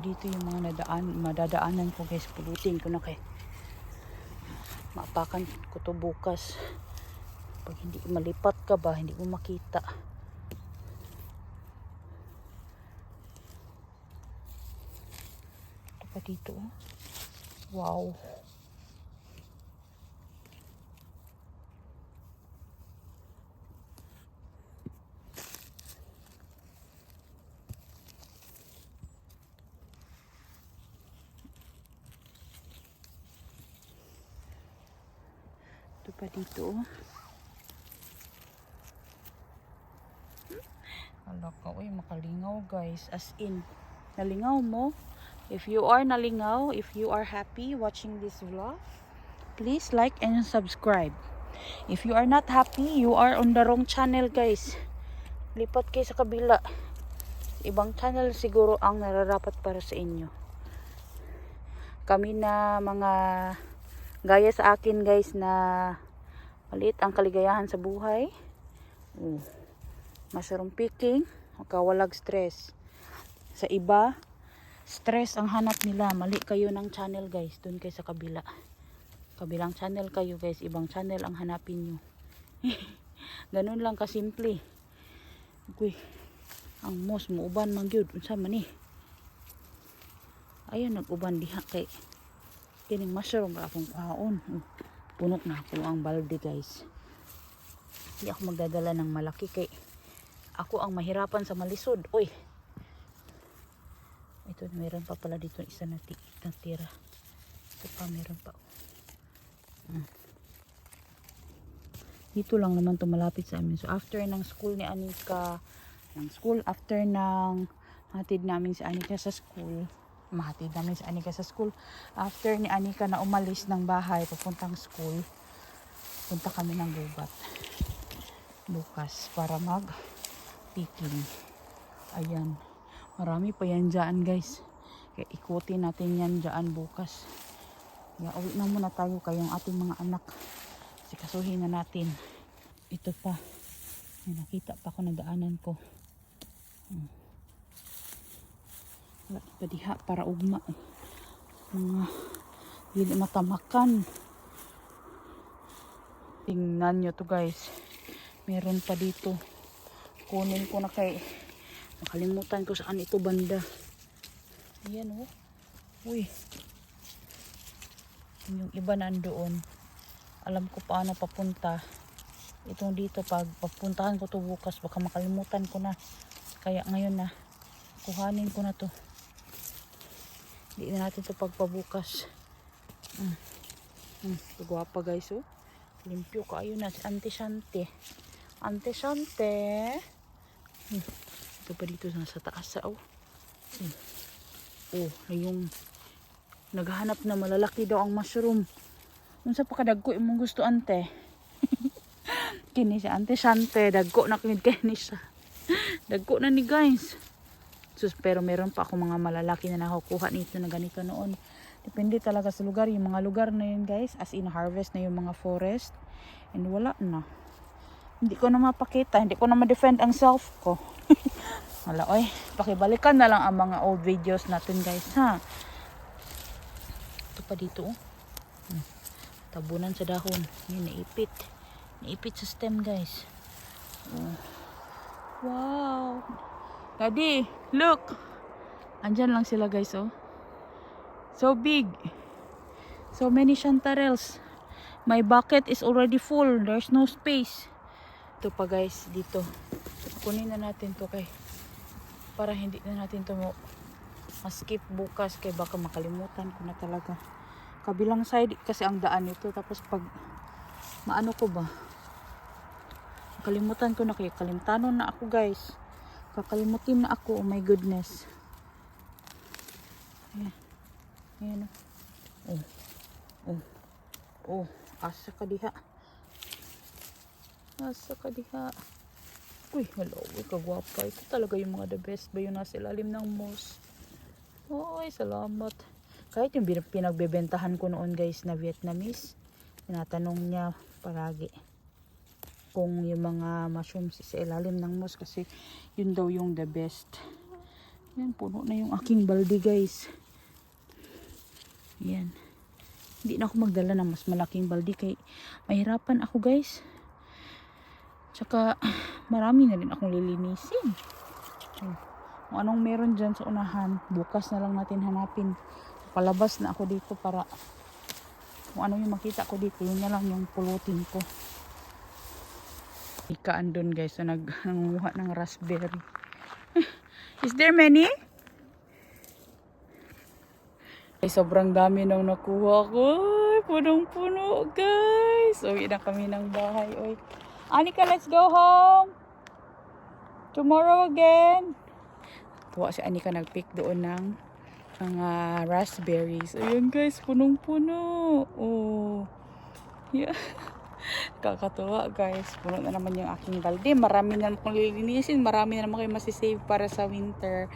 Dito yung mga madadaanan ko guys. Pulutin ko na kay maapakan ko to bukas. Pag hindi malipat ka ba, hindi mo makita. Ito pa dito. Wow. Ito pa dito. Ala ka, uy, makalingaw guys. As in, nalingaw mo. If you are nalingaw, if you are happy watching this vlog, please like and subscribe. If you are not happy, you are on the wrong channel guys. Lipat kayo sa kabila. Ibang channel siguro ang nararapat para sa inyo. Kami na mga gaya sa akin guys na maliit ang kaligayahan sa buhay. Mushroom picking, makawalag stress. Sa iba, stress ang hanap nila. Mali kayo ng channel guys. Doon kayo sa kabila. Kabilang channel kayo guys. Ibang channel ang hanapin nyo. Ganun lang kasimple. Uy, ang mos mo uban man gyud. Unsa man ni? Ayun nag-uban diha kay kining mushroom ra akong kuhaon. Punok na ako ang balde guys. Hindi ako magdadala ng malaki kay ako ang mahirapan sa malisod. Uy. Ito, meron pa pala dito isa na tira. Ito pa, meron pa. Dito lang naman to malapit sa amin. So, after ng school ni Anika, after ng hatid namin si Anika sa school, after ni Anika na umalis ng bahay, papuntang school, punta kami ng gubat. Bukas, para picking. Ayan. Marami pa yan dyan guys. Kaya ikutin natin yan dyan bukas. Kaya uwi na muna tayo kayong ating mga anak. Sikasuhin na natin. Ito pa. May nakita pa ako na daanan ko. Wala pa diha para ugma. Mga hindi matamakan. Tingnan nyo to guys. Meron pa dito. Kunin ko na kay makalimutan ko saan ito banda. Ayan oh. Uy. Yung iba nandoon. Alam ko paano papunta. Itong dito pag papuntahan ko to bukas baka makalimutan ko na. Kaya ngayon na kuhanin ko na to. Hindi na natin to pagpabukas. Gwapa guys oh. Limpyo kaayo na si Auntie Shante. Auntie Shante. Ito pa dito sa taas oh. Yung naghahanap na malalaki daw ang mushroom. Unsa pa kadagko imong gusto ante? Kini si Auntie Shante, dagko na kini siya. Dagko na ni guys. Pero meron pa ako mga malalaki na nakukuha nito na ganito noon. Depende talaga sa lugar, yung mga lugar na yun guys, as in harvest na yung mga forest. And wala na. Hindi ko na mapakita, hindi ko na ma-defend ang self ko. Wala oy, pakibalikan na lang ang mga old videos natin guys ha. Ito pa dito oh. Tabunan sa dahon. Yan, naipit. Naipit sa stem guys. Wow. Daddy, look. Andyan lang sila guys oh. So big. So many chanterelles. My bucket is already full. There's no space. Ito pa guys dito. Kunin na natin to kay para hindi na natin to ma-skip bukas kay baka makalimutan ko na talaga. Kabilang side kasi ang daan nito tapos pag maano ko ba kalimutan ko na kay kalimtanon na ako guys. Kakalimutin na ako. Oh my goodness. Ayan. Asa ka diha. Uy, hello, kagwapa. Ito talaga yung mga the best ba yun nasa ilalim ng moss. Oy, salamat. Kahit yung pinagbebentahan ko noon guys na Vietnamese, tinatanong niya palagi kung yung mga mushrooms sa ilalim ng moss kasi yun daw yung the best. Yan, puno na yung aking balde guys. Yan. Hindi na ako magdala ng mas malaking balde kay mahirapan ako guys. Tsaka marami na rin akong lilinisin. Kung anong meron dyan sa unahan, bukas na lang natin hanapin. Palabas na ako dito para kung ano yung makita ko dito, yun na lang yung pulutin ko. Ikaan doon guys, so nangunguha ng raspberry. Is there many? Ay, sobrang dami nang nakuha ko. Ay, punong-puno guys. Uwi na kami ng bahay. Oy. Anika, let's go home. Tomorrow again. Tuwa si Anika nag-pick doon ng mga raspberries. Ayun guys, punong-puno. Oh. Yeah. Kakatuwa guys. Puno na naman yung aking balde. Marami na naman kung lilinisin. Marami na naman kayo masisave para sa winter.